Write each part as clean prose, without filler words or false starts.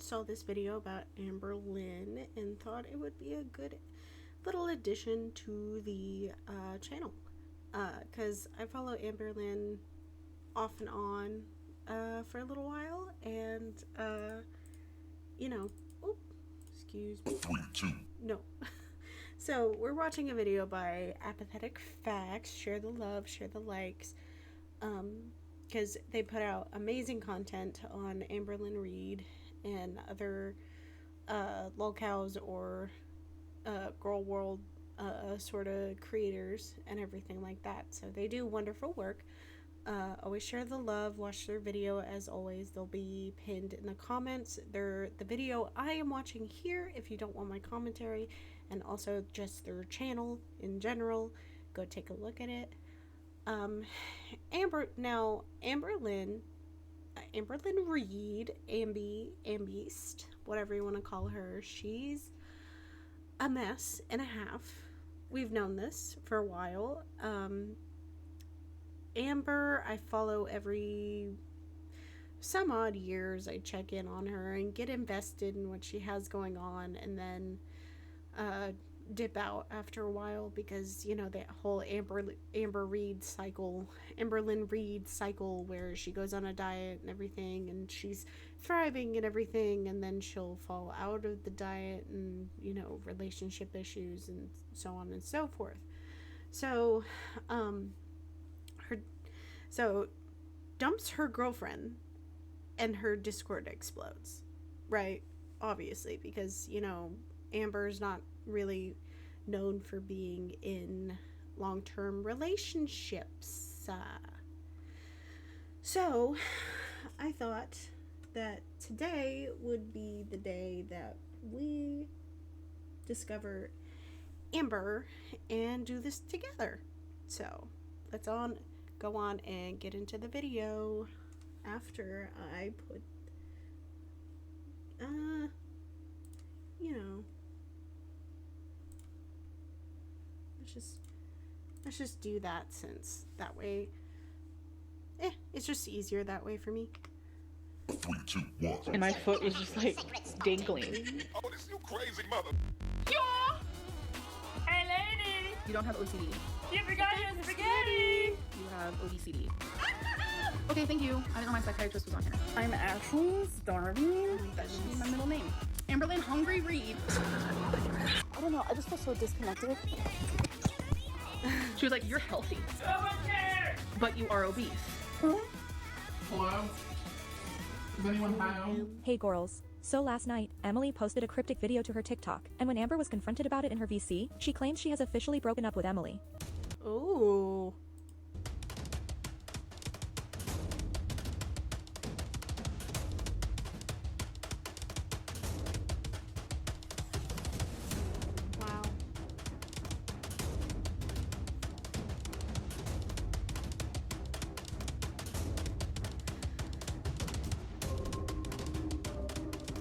saw this video about Amber Lynn and thought it would be a good little addition to the channel. Because I follow Amber Lynn off and on for a little while, and you know, oh, excuse me. 3, 2. No. So we're watching a video by Apathetic Facts. Share the love, share the likes. Because they put out amazing content on Amber Lynn Reid and other lolcows or girl world sort of creators and everything like that. So they do wonderful work. Always share the love, watch their video as always. They'll be pinned in the comments. They're the video I am watching here if you don't want my commentary, and also just their channel in general. Go take a look at it. Amber Lynn Reid, Ambeast, whatever you want to call her, she's a mess and a half. We've known this for a while. Amber, I follow every some odd years. I check in on her and get invested in what she has going on, and then dip out after a while because, you know, that whole Amber Lynn Reid cycle where she goes on a diet and everything and she's thriving and everything, and then she'll fall out of the diet and, you know, relationship issues and so on and so forth. So dumps her girlfriend and her Discord explodes, right? Obviously, because, you know, Amber's not really known for being in long-term relationships. So I thought that today would be the day that we discover Amber and do this together. So let's go on and get into the video after I put you know, let's just do that, since that way it's just easier that way for me. 3, 2, 1. And my foot was just like dangling. Oh, this you crazy mother. Yo! Hey, lady! You don't have OCD. You forgot your spaghetti! You have ODCD. Okay, thank you. I didn't know my psychiatrist was on here. I'm actually starving. That should be my middle name. Amberlynn Hungry Reid. I don't know. I just feel so disconnected. She was like, "You're healthy, but you are obese." Hello? Is anyone home? Hey girls. So last night, Emily posted a cryptic video to her TikTok, and when Amber was confronted about it in her VC, she claims she has officially broken up with Emily. Ooh. Wow.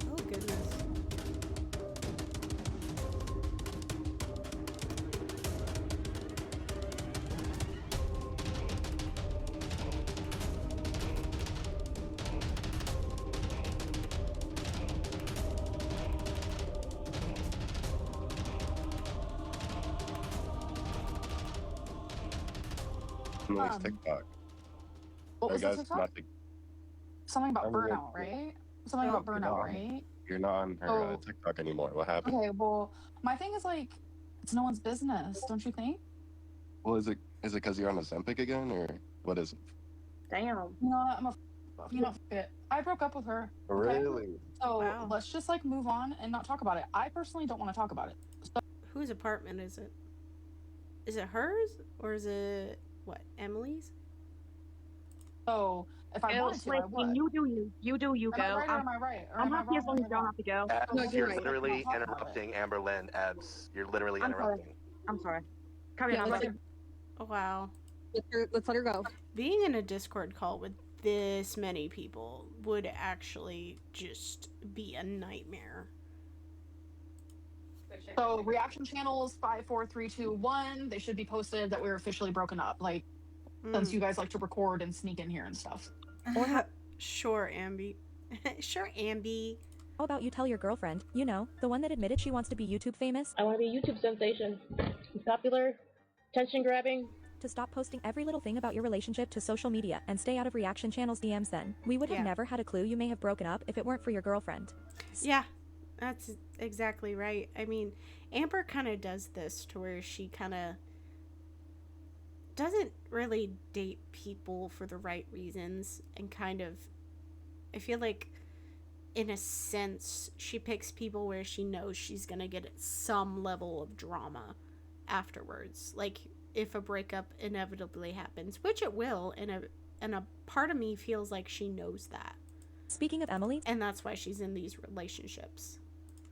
Oh goodness. Emily's TikTok. What was Hey the guys, TikTok? nothing. Something about I'm gonna- burnout, right? Something about burnout, No. right? You're not on her Oh. TikTok anymore. What happened? Okay, well, my thing is like, it's no one's business, don't you think? Well, is it because you're on Ozempic again, or what is it? Damn. You know what? You know, f it. I broke up with her. Okay? Really? So Wow. let's just like move on and not talk about it. I personally don't want to talk about it. Whose apartment is it? Is it hers or is it what, Emily's? So if I wanted to, I would. You do you Am I go. right or am I right? Or I'm am I happy as wrong long as or you don't wrong? have to go. Abs, No, you're you're right. literally Let's talk about interrupting Amber Lynn. Abs, you're literally I'm sorry. interrupting. I'm sorry. Carry on. Oh wow. Let's let her go. Being in a Discord call with this many people would actually just be a nightmare. So reaction channels 5, 4, 3, 2, 1. They should be posted that we're officially broken up. Like since you guys like to record and sneak in here and stuff. Sure, Ambi. Sure, Ambi. How about you tell your girlfriend, you know, the one that admitted she wants to be YouTube famous, I want to be a YouTube sensation. Popular, attention grabbing. to stop posting every little thing about your relationship to social media and stay out of reaction channels DMs then. We would have Yeah. never had a clue you may have broken up if it weren't for your girlfriend. Yeah, that's exactly right. I mean, Amber kind of does this to where she kind of doesn't really date people for the right reasons, and kind of, I feel like, in a sense, she picks people where she knows she's gonna get some level of drama afterwards. Like, if a breakup inevitably happens, which it will, and a part of me feels like she knows that, Speaking of Emily, and that's why she's in these relationships.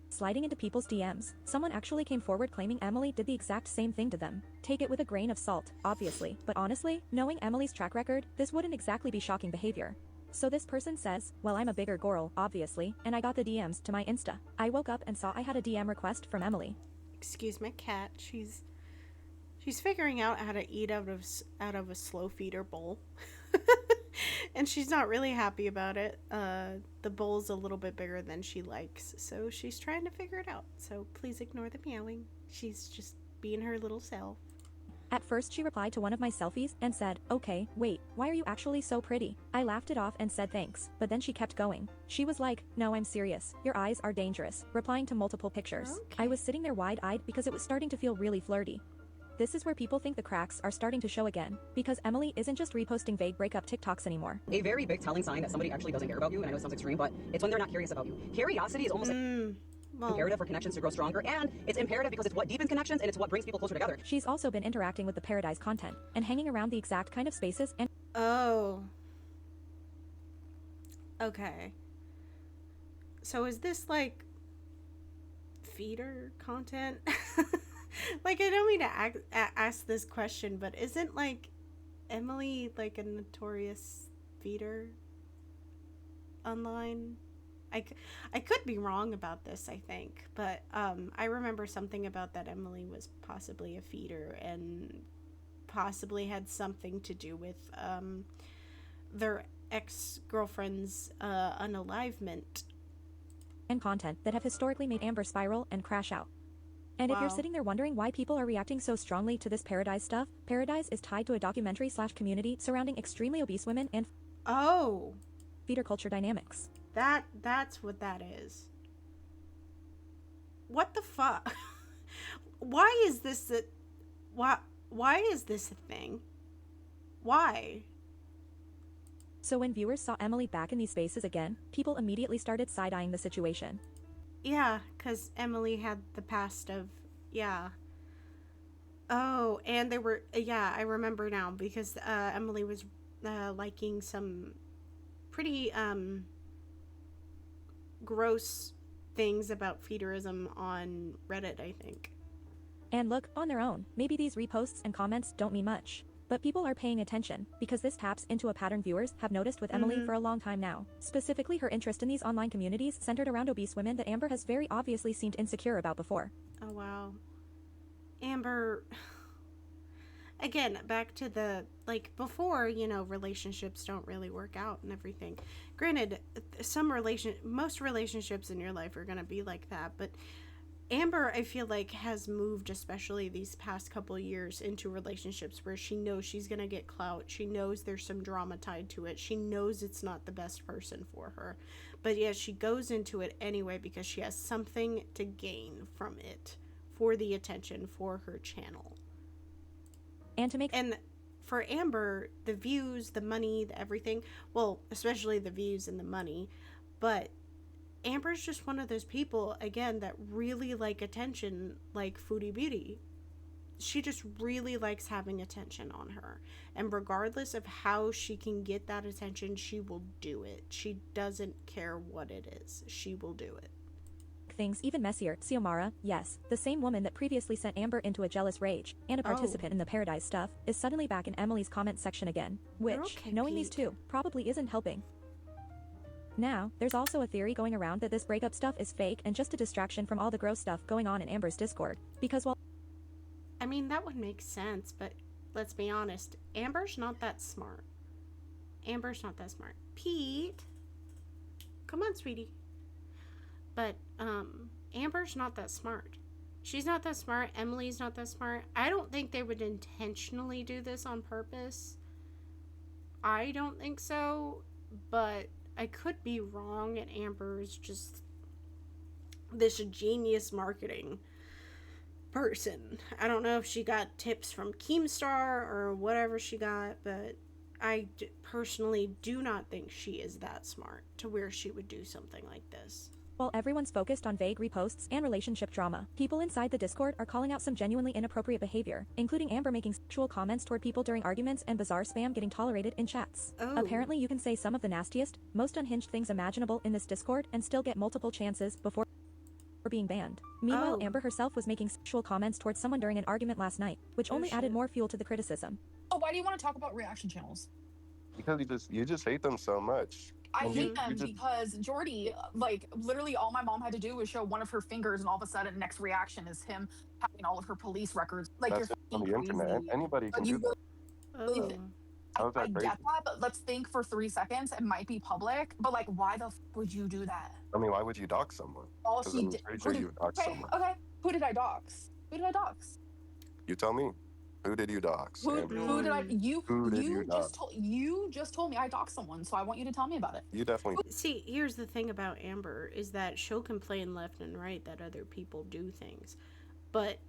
sliding into people's DMs, someone actually came forward claiming Emily did the exact same thing to them. Take it with a grain of salt, obviously, but honestly, knowing Emily's track record, this wouldn't exactly be shocking behavior. So this person says, well, I'm a bigger girl, obviously, and I got the DMs to my Insta. I woke up and saw I had a DM request from Emily. Excuse my cat. She's figuring out how to eat out of a slow feeder bowl. And she's not really happy about it. The bowl's a little bit bigger than she likes, so she's trying to figure it out. So please ignore the meowing. She's just being her little self. At first she replied to one of my selfies and said, okay, wait, why are you actually so pretty? I laughed it off and said thanks, but then she kept going. She was like, no, I'm serious. Your eyes are dangerous, replying to multiple pictures. Okay. I was sitting there wide-eyed because it was starting to feel really flirty. This is where people think the cracks are starting to show again, because Emily isn't just reposting vague breakup TikToks anymore. A very big telling sign that somebody actually doesn't care about you, and I know it sounds extreme, but it's when they're not curious about you. Curiosity is almost imperative for connections to grow stronger, and it's imperative because it's what deepens connections and it's what brings people closer together. She's also been interacting with the Paradise content, and hanging around the exact kind of spaces and Oh. Okay. So is this like feeder content? Like, I don't mean to ask this question, but isn't like Emily like a notorious feeder online? I could be wrong about this, I think, but I remember something about that Emily was possibly a feeder and possibly had something to do with their ex-girlfriend's unalivement. and content that have historically made Amber spiral and crash out. And if you're Wow. sitting there wondering why people are reacting so strongly to this Paradise stuff, Paradise is tied to a documentary/community surrounding extremely obese women and Oh, feeder culture dynamics. that's what that is. What the fuck? Why is this why is this a thing? Why? So when viewers saw Emily back in these spaces again, people immediately started side-eyeing the situation. Yeah, because Emily had the past of, yeah. Oh, and they were, yeah, I remember now, because Emily was liking some pretty gross things about feederism on Reddit, I think. And look, on their own, maybe these reposts and comments don't mean much. But people are paying attention, because this taps into a pattern viewers have noticed with Emily for a long time now. Specifically her interest in these online communities centered around obese women that Amber has very obviously seemed insecure about before. Oh, wow. Amber, again, back to the, like, before, you know, relationships don't really work out and everything. Granted, most relationships in your life are going to be like that, but Amber, I feel like, has moved, especially these past couple of years, into relationships where she knows she's going to get clout. She knows there's some drama tied to it. She knows it's not the best person for her. But yeah, she goes into it anyway because she has something to gain from it, for the attention, for her channel. And to make And for Amber, the views, the money, the everything, well, especially the views and the money, but Amber's just one of those people, again, that really like attention, like Foodie Beauty. She just really likes having attention on her. And regardless of how she can get that attention, she will do it. She doesn't care what it is. She will do it. things even messier, Xiomara, yes, the same woman that previously sent Amber into a jealous rage, and a participant in the Paradise stuff, is suddenly back in Emily's comment section again, which, Okay, knowing these Pete. two, probably isn't helping. Now, there's also a theory going around that this breakup stuff is fake and just a distraction from all the gross stuff going on in Amber's Discord, because while I mean, that would make sense, but let's be honest. Amber's not that smart. Amber's not that smart. Pete! Come on, sweetie. But Amber's not that smart. She's not that smart. Emily's not that smart. I don't think they would intentionally do this on purpose. I don't think so, but I could be wrong, and Amber's just this genius marketing person. I don't know if she got tips from Keemstar or whatever she got, but I personally do not think she is that smart to where she would do something like this. While everyone's focused on vague reposts and relationship drama, people inside the Discord are calling out some genuinely inappropriate behavior, including Amber making sexual comments toward people during arguments and bizarre spam getting tolerated in chats. Oh. Apparently you can say some of the nastiest, most unhinged things imaginable in this Discord and still get multiple chances before being banned. Meanwhile, Oh. Amber herself was making sexual comments towards someone during an argument last night, which only added more fuel to the criticism. Oh, why do you want to talk about reaction channels? Because you just hate them so much. I And hate you them just- because Jordy, like, literally all my mom had to do was show one of her fingers, and all of a sudden, next reaction is him having all of her police records. Like, That's you're on the fucking internet. crazy. Anybody But can you do that. Oh. How is that I crazy? get that, but let's think for 3 seconds. It might be public, but like, why the would you do that? I mean, why would you dox someone? All 'Cause she I'm did. pretty sure you would dox Okay, someone. okay. Who did I dox? Who did I dox? You tell me. Who did you dox? Who Amber? did I? Who did you dox? You just told me I doxed someone, so I want you to tell me about it. You definitely. See, here's the thing about Amber is that she'll complain left and right that other people do things, but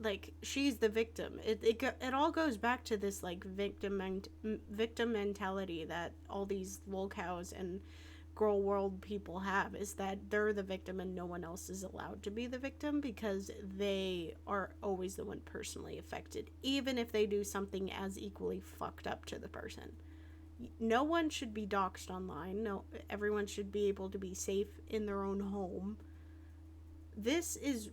like she's the victim. It all goes back to this like victim mentality that all these lol cows and girl world people have, is that they're the victim and no one else is allowed to be the victim because they are always the one personally affected, even if they do something as equally fucked up to the person. No one should be doxxed online. No, everyone should be able to be safe in their own home. This is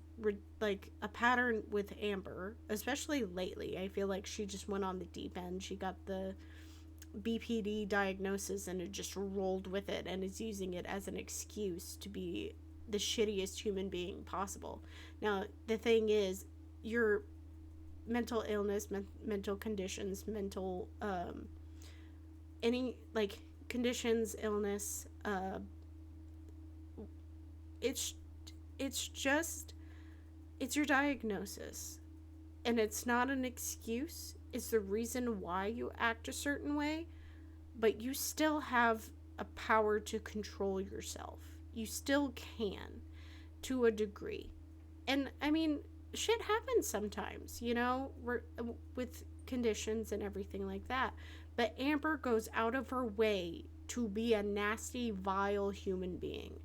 like a pattern with Amber, especially lately. I feel like she just went on the deep end. She got the BPD diagnosis and it just rolled with it and is using it as an excuse to be the shittiest human being possible. Now, the thing is, your mental illness, mental conditions, mental any like conditions, illness, it's your diagnosis, and it's not an excuse. It's the reason why you act a certain way, but you still have a power to control yourself. You still can, to a degree. And I mean, shit happens sometimes, you know, with conditions and everything like that. But Amber goes out of her way to be a nasty, vile human being.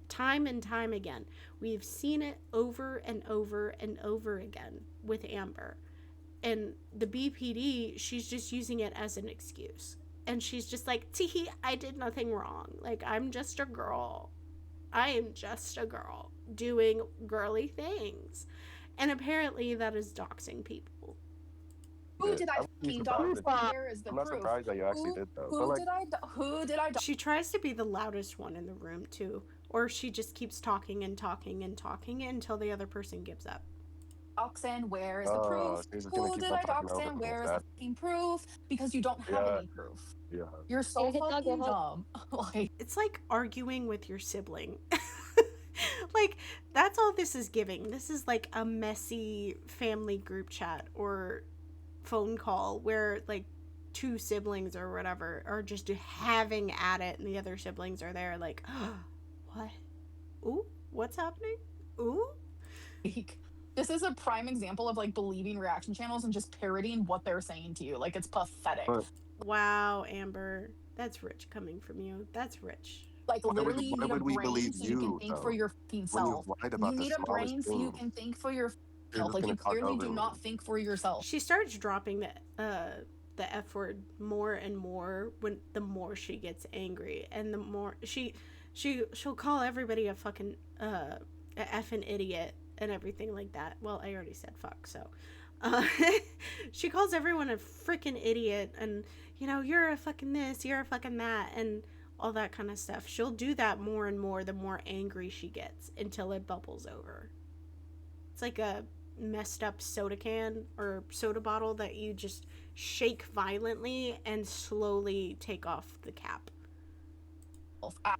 Time and time again. We've seen it over and over and over again with Amber. And the BPD, she's just using it as an excuse. And she's just like, teehee, I did nothing wrong. Like, I'm just a girl. I am just a girl doing girly things. And apparently that is doxing people. Who did I I'm fucking surprised dox? that- Where is the I'm not proof? surprised that you actually did though. But like, Who did I dox? She tries to be the loudest one in the room, too. Or she just keeps talking and talking and talking until the other person gives up. Dox and where is the Oh, proof? so you're just gonna Who keep did on I talking dox over and and where is over the fucking proof? Because you don't have Yeah. any proof. yeah. You're so Yeah, get fucking dog, dumb. Like, It's like arguing with your sibling. Like, that's all this is giving. This is like a messy family group chat or phone call where, like, two siblings or whatever are just having at it and the other siblings are there like, what? Ooh, what's happening? Ooh? this is a prime example of like believing reaction channels and just parroting what they're saying to you. Like, it's pathetic. But- Wow, Amber. That's rich coming from you. That's rich. Like, Why would- literally, you why need a would we brain believe so you can you, think though? for your fucking When self. you've lied about You the need a brain smallest so you thing, can think for yourself. you're just Like, gonna you talk clearly over do me. not think for yourself. She starts dropping the F word more and more when the more she gets angry, and the more she'll call everybody a fucking a effing idiot and everything like that. Well, I already said fuck, so she calls everyone a freaking idiot, and you know, you're a fucking this, you're a fucking that, and all that kind of stuff. She'll do that more and more the more angry she gets until it bubbles over. It's like a messed up soda can or soda bottle that you just shake violently and slowly take off the cap.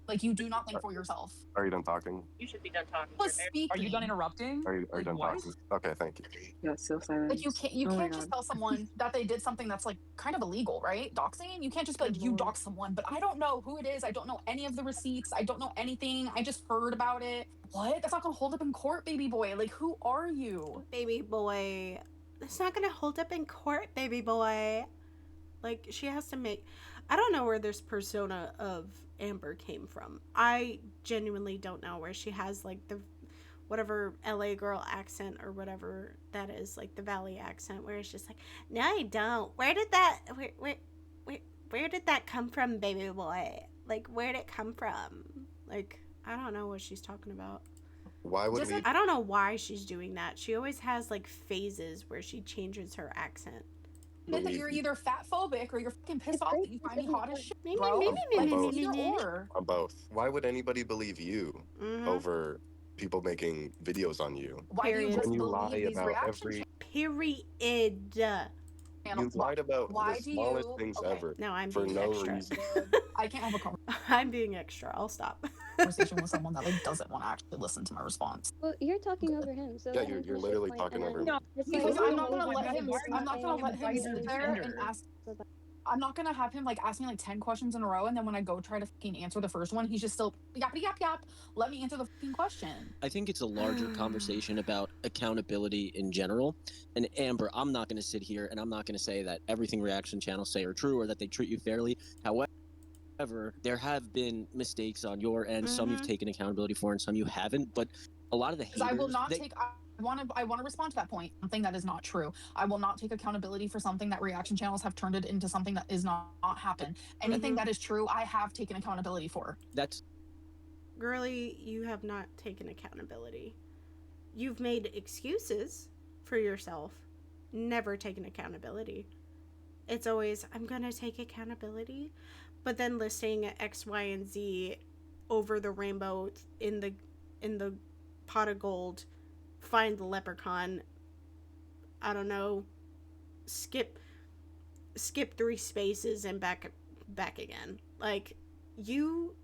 Like, you do not think for yourself. Are you done talking? You should be done talking. Was speaking. Are you done interrupting? Are you Like, done what? talking? Okay, thank you. Yeah, still silent. Like, you can't just tell someone that they did something that's like kind of illegal, right? Doxing. You can't just be like, you dox someone, but I don't know who it is. I don't know any of the receipts. I don't know anything. I just heard about it. What? That's not gonna hold up in court, baby boy. Like, who are you? Baby boy. It's not gonna hold up in court, baby boy. Like, she has to make... I don't know where this persona of Amber came from. I genuinely don't know, where she has, like, the... whatever LA girl accent or whatever that is, like the Valley accent, where it's just like, no, I don't. Where did that come from, baby boy? Like, where'd it come from? Like, I don't know what she's talking about. Why would we? I don't know why she's doing that. She always has like phases where she changes her accent. Admit that you're either fat phobic or you're fucking pissed off that you find me hot as shit, Maybe, bro. maybe, Like, maybe, it's either maybe. or. On both. Why would anybody believe you over people making videos on you? Why do you Period. just When you believe lie these about reaction Period. You lied about Why the do smallest you- things okay. ever No, I'm for being no extra. reason. I can't have a I'm being extra. I'll stop. conversation with someone that like doesn't want to actually listen to my response. Well, you're talking over him, so Yeah, let you're him finish his literally point, talking and over then- me. No, It's Because like, I'm not gonna you're let him. you're I'm not gonna let him saying sit you're there and defender. ask. I'm not gonna have him like ask me like 10 questions in a row, and then when I go try to fucking answer the first one, he's just still yappity yap yap. Let me answer the fucking question. I think it's a larger conversation about accountability in general. And Amber, I'm not going to sit here and I'm not going to say that everything reaction channels say are true or that they treat you fairly. However, there have been mistakes on your end. Some you've taken accountability for and some you haven't. But a lot of the haters... I will not take... I want to respond to that point. Something that is not true. I will not take accountability for something that reaction channels have turned it into something that is not happened. Anything that is true, I have taken accountability for. That's... Girly, you have not taken accountability. You've made excuses for yourself, never taken accountability. It's always, I'm gonna take accountability, but then listing X, Y, and Z over the rainbow in the pot of gold, find the leprechaun, I don't know, skip 3 spaces and back again. Like, you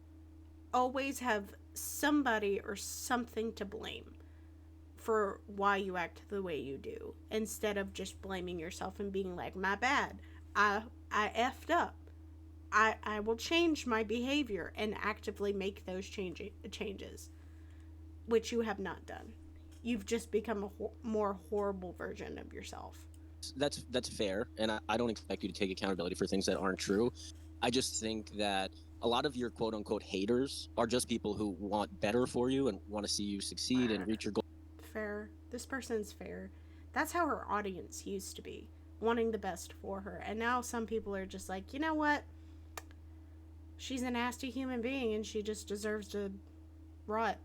always have somebody or something to blame for why you act the way you do, instead of just blaming yourself and being like, my bad, I effed up, I will change my behavior and actively make those changes, which you have not done. You've just become a more horrible version of yourself. That's fair, and I don't expect you to take accountability for things that aren't true. I just think that a lot of your quote-unquote haters are just people who want better for you and want to see you succeed and reach your goal. Fair. This person's fair. That's how her audience used to be, wanting the best for her. And now some people are just like, you know what? She's a nasty human being and she just deserves to rot.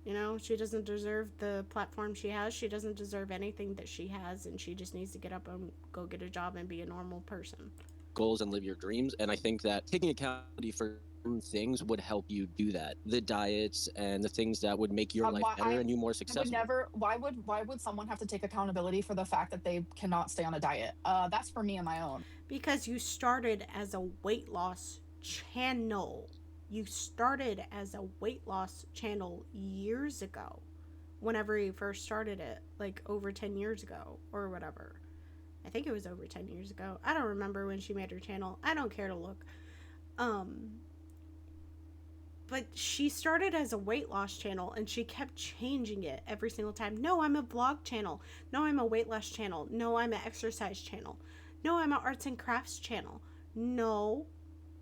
You know, she doesn't deserve the platform she has. She doesn't deserve anything that she has, and she just needs to get up and go get a job and be a normal person. Goals and live your dreams, and I think that taking accountability for things would help you do that. The diets and the things that would make your life better and you more successful. Why would someone have to take accountability for the fact that they cannot stay on a diet? That's for me and my own. Because you started as a weight loss channel. You started as a weight loss channel years ago, whenever you first started it, like over 10 years ago or whatever. I think it was over 10 years ago. I don't remember when she made her channel. I don't care to look. But she started as a weight loss channel and she kept changing it every single time. No, I'm a vlog channel. No, I'm a weight loss channel. No, I'm an exercise channel. No, I'm an arts and crafts channel. No,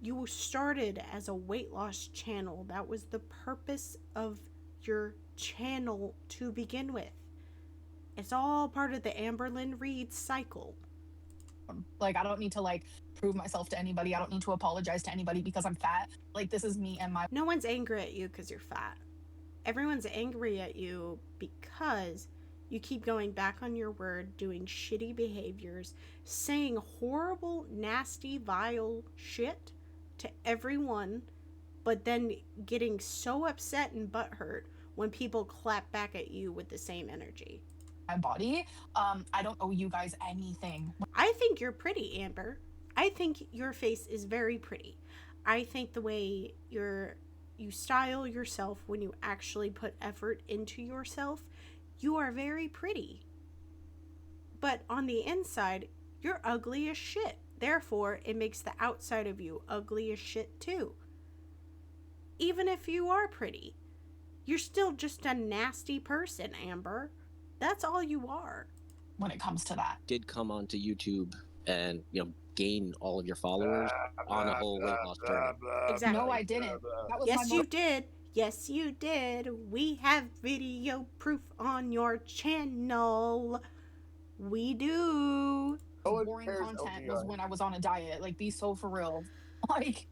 you started as a weight loss channel. That was the purpose of your channel to begin with. It's all part of the Amberlynn Reid cycle. Like, I don't need to like prove myself to anybody. I don't need to apologize to anybody because I'm fat. Like, this is me and my... No one's angry at you because you're fat. Everyone's angry at you because you keep going back on your word, doing shitty behaviors, saying horrible, nasty, vile shit to everyone, but then getting so upset and butthurt when people clap back at you with the same energy. My body. I don't owe you guys anything. I think you're pretty, Amber. I think your face is very pretty. I think the way you style yourself when you actually put effort into yourself, you are very pretty. But on the inside, you're ugly as shit. Therefore, it makes the outside of you ugly as shit too. Even if you are pretty, you're still just a nasty person, Amber. That's all you are. When it comes to that. Did come onto YouTube and, gain all of your followers on a whole weight loss journey. Exactly. No, I didn't. That was Yes, my you did. Yes, you did. We have video proof on your channel. We do. boring content was when I was on a diet. Like, be so for real. Like,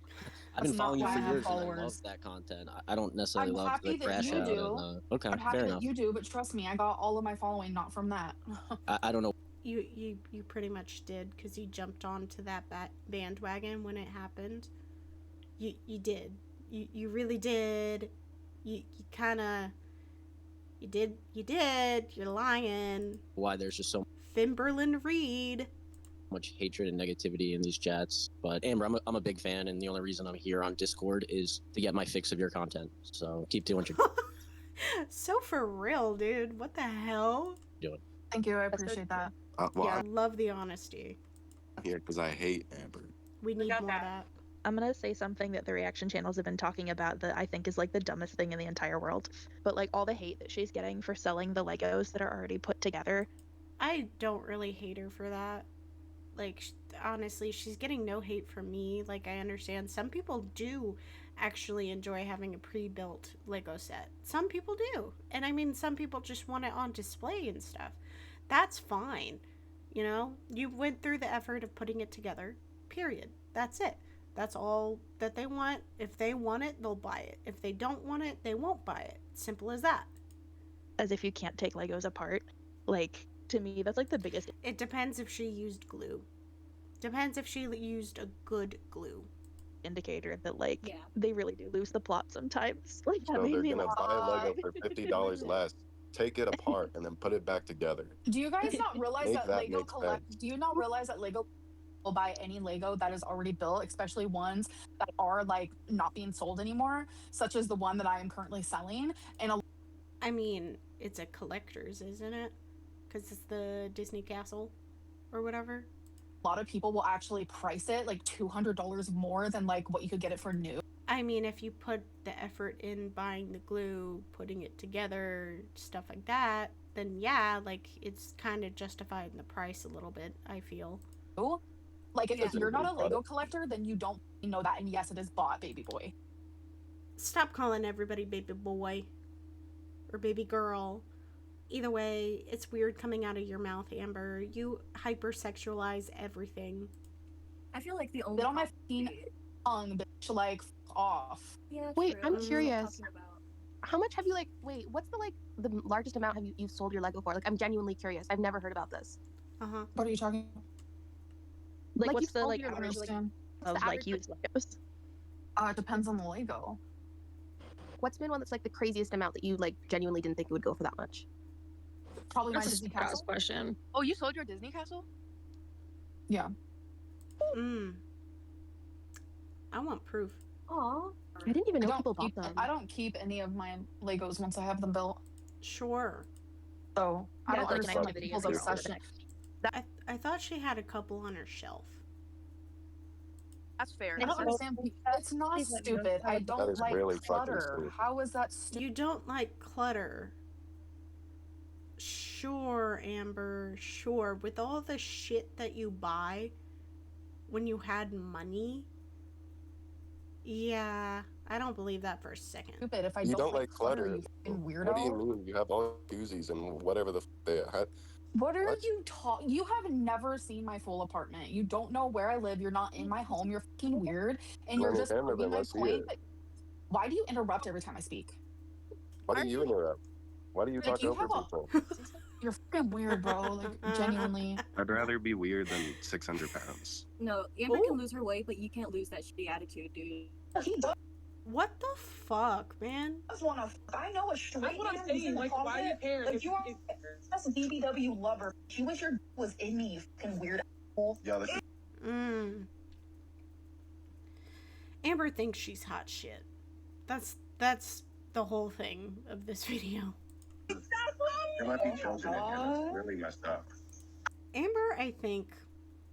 I've been that's not following you why for I have years, and I followers. love that content. I don't necessarily I'm love happy the that crash you out. do. Okay, I'm happy fair that enough. you do, but trust me, I got all of my following not from that. I don't know. You pretty much did, because you jumped onto that bandwagon when it happened. You did. You really did. You kind of... You did. You're lying. Why there's just so Fimberlin Reed. much hatred and negativity in these chats. But Amber, I'm a big fan, and the only reason I'm here on Discord is to get my fix of your content. So keep doing what you're So for real, dude. What the hell? doing. Thank you, I appreciate that. Yeah, I love the honesty. I'm here because I hate Amber. We need more of that. I'm gonna say something that the reaction channels have been talking about that I think is like the dumbest thing in the entire world. But like all the hate that she's getting for selling the Legos that are already put together. I don't really hate her for that. Like, honestly, she's getting no hate from me. Like, I understand some people do actually enjoy having a pre-built Lego set. Some people do. And I mean, some people just want it on display and stuff. That's fine. You know, you went through the effort of putting it together. Period. That's it. That's all that they want. If they want it, they'll buy it. If they don't want it, they won't buy it. Simple as that. As if you can't take Legos apart. Like, to me, that's like the biggest. It depends if she used glue. Depends if she used a good glue. Indicator that, like, they really do lose the plot sometimes. Like, that So made they're me gonna laugh. buy a Lego for $50 less, take it apart, and then put it back together. Do you guys not realize Make that that Lego make collect? sense. Do you not realize that Lego will buy any Lego that is already built, especially ones that are like not being sold anymore, such as the one that I am currently selling? And I mean, it's a collector's, isn't it? Because it's the Disney Castle or whatever. a lot of people will actually price it like $200 more than like what you could get it for new. I mean, if you put the effort in buying the glue, putting it together, stuff like that, then yeah, like it's kind of justified in the price a little bit, I feel. Like if you're not a Lego collector, then you don't know that. And yes, it is bought, baby boy. Stop calling everybody baby boy or baby girl. Either way, it's weird coming out of your mouth, Amber. You hypersexualize everything. I feel like the only Get on my fucking tongue, bitch. Like, off. Yeah, Wait, true. I'm That's what curious. talking about. How much have you what's the largest amount have you've sold your Lego for? Like, I'm genuinely curious. I've never heard about this. Uh-huh. What are you talking about? Like, what's you've the sold like your average Legos, like, what's of the like average, used Legos? It depends on the Lego. What's been one that's like the craziest amount that you like genuinely didn't think it would go for that much? Probably my That's a Disney Sprouse Castle. question. Oh, you sold your Disney castle? Yeah. I want proof. Aw. I didn't even know people bought keep, them. I don't keep any of my Legos once I have them built. Sure. So I Yeah, don't like an understand activity people's and you're all obsession. I thought she had a couple on her shelf. That's fair. I don't understand. It's not stupid. I That don't is like really fucking clutter. stupid. How is that stupid? You don't like clutter. Sure, Amber, sure. With all the shit that you buy when you had money, yeah, I don't believe that for a second. Stupid. If I You don't like clutter, clutter. you fucking weirdo. What do you mean? You have all koozies and whatever the they had. What are What? you talking? You have never seen my full apartment. You don't know where I live. You're not in my home. You're fucking weird, and you're Let me just handle proving it. my Let's see point. it. That, why do you interrupt every time I speak? Why do you interrupt? Why do you Like, talk you over have a- people? You're fucking weird, bro. Like genuinely. I'd rather be weird than 600 pounds. No, Amber Ooh. can lose her weight, but you can't lose that shitty attitude, dude. He does What the fuck, man? want to. I know a straight That's what I'm man saying. in the Like, why do you closet. care? Like, if- you are if- that's a BBW lover. You wish your was in me, you fucking weird asshole. Yeah, this Mm. Amber thinks she's hot shit. That's the whole thing of this video. There might be children in here. That's really messed up. Amber, I think,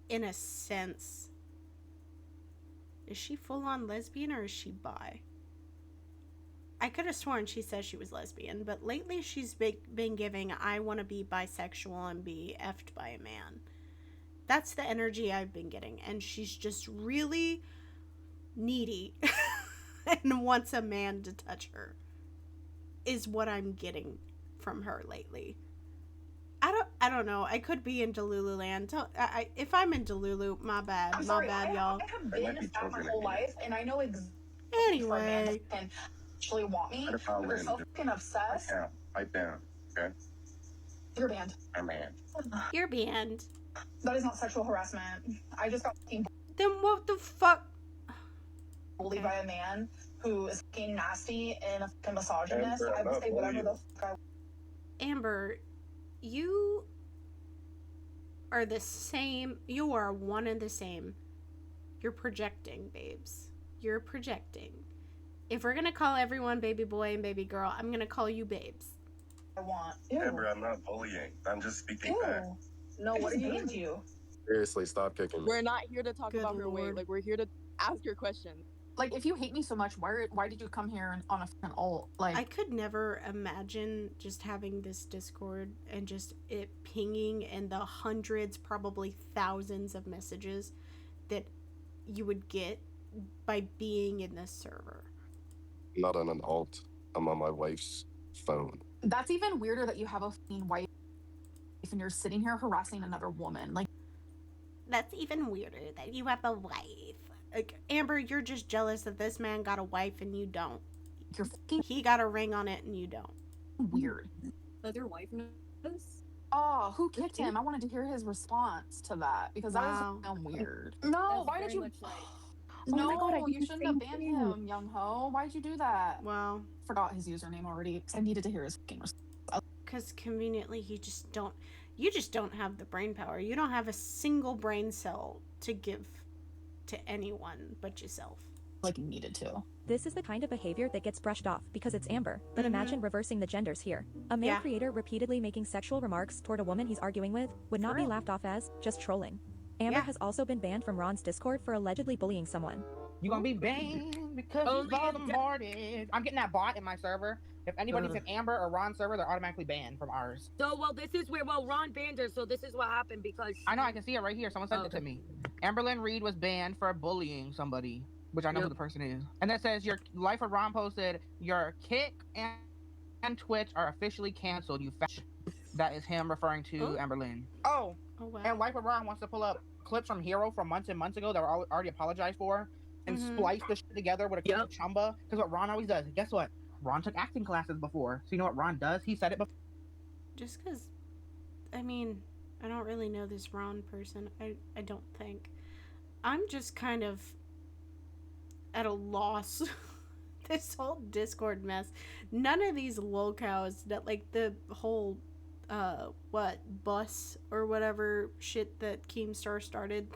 in a sense, is she full-on lesbian or is she bi? I could have sworn she says she was lesbian, but lately she's been giving, I want to be bisexual and be effed by a man. That's the energy I've been getting, and she's just really needy and wants a man to touch her, is what I'm getting from her lately. I don't know. I could be in Delulu land. If I'm in Delulu, my bad. I'm sorry, my bad, y'all. I have been out my whole life, and I know exactly Anyway. and actually want me. They're so fucking obsessed. Pipe down, okay? You're banned. I'm banned. You're banned. That is not sexual harassment. I just got fucking Then what the fuck? bullied by a man who is fucking nasty and a fucking misogynist. Amber, I I'm would not say whatever the bullying. fuck I Amber, you are the same. You are one and the same. You're projecting, babes. You're projecting. If we're gonna call everyone baby boy and baby girl, I'm gonna call you babes. want. Amber, I'm not bullying. I'm just speaking back. No, what are you into? Seriously, stop kicking me. We're not here to talk Good about her weight. lord. Like, we're here to ask your questions. Like, if you hate me so much, why did you come here on a fucking ult? Like, I could never imagine just having this Discord and just it pinging and the hundreds, probably thousands of messages that you would get by being in this server. Not on an alt. I'm on my wife's phone. that's even weirder that you have a fucking wife and you're sitting here harassing another woman. Like, That's even weirder that you have a wife. Like, Amber, you're just jealous that this man got a wife and you don't. you're fucking He got a ring on it and you don't. weird. Does your wife know this? Oh, who kicked him? I wanted to hear his response to that because that Wow. was weird. No, That's why did very you? much like- No, Oh my God, I did you the shouldn't have same banned thing. him, young ho. Why'd you do that? Well, Forgot his username already because I needed to hear his fucking response. because conveniently you just don't have the brain power. You don't have a single brain cell to give to anyone but yourself. Like, you needed to. This is the kind of behavior that gets brushed off because it's Amber, but Mhm. imagine reversing the genders here. A male Yeah. creator repeatedly making sexual remarks toward a woman he's arguing with would not For be real. laughed off as just trolling. Amber Yeah. has also been banned from Ron's Discord for allegedly bullying someone. You gonna be banned because Oh, you bombarded. I'm getting that bot in my server. If anybody's in Amber or Ron server, they're automatically banned from ours. So, this is where, Ron banned her, so this is what happened because... I know, I can see it right here. Someone sent it to me. Amberlyn Reed was banned for bullying somebody, which I know who the person is. And that says, your Life of Ron posted, your Kick and Twitch are officially canceled, you fat. That is him referring to Amberlyn. Oh, wow. And Life of Ron wants to pull up clips from Hero from months and months ago that were already apologized for and splice the shit together with a clip of Chumba. Because what Ron always does, guess what? Ron took acting classes before. So you know what Ron does? He said it before. Just because, I mean, I don't really know this Ron person. I don't think. I'm just kind of at a loss. This whole Discord mess. None of these lolcows, that like the whole, bus or whatever shit that Keemstar started,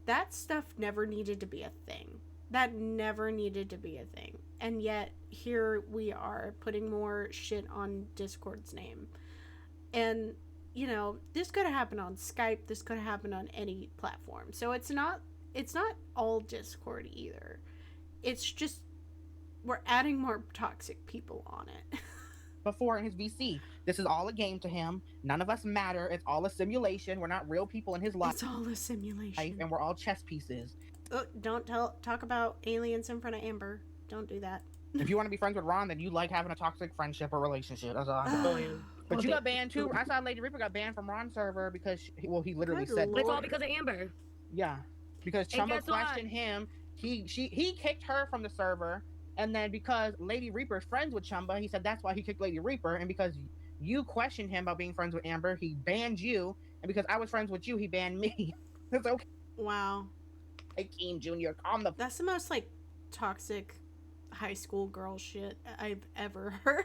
that stuff never needed to be a thing. That never needed to be a thing. And yet, here we are putting more shit on Discord's name. And, you know, this could have happened on Skype. This could have happened on any platform. So it's not all Discord either. It's just, we're adding more toxic people on it. Before in his VC. This is all a game to him. None of us matter. It's all a simulation. We're not real people in his life. It's all a simulation. And we're all chess pieces. Oh, don't talk about aliens in front of Amber. Don't do that. If you want to be friends with Ron, then you like having a toxic friendship or relationship. That's all I know. But you got banned too. I saw Lady Reaper got banned from Ron's server because he literally said It's all because of Amber. Yeah, because And Chumba guess what? questioned him. He kicked her from the server, and then because Lady Reaper's friends with Chumba, he said that's why he kicked Lady Reaper. And because you questioned him about being friends with Amber, he banned you. And because I was friends with you, he banned me. It's okay. Wow. Hey, Keem Jr., calm the. That's the most like toxic high school girl shit I've ever heard.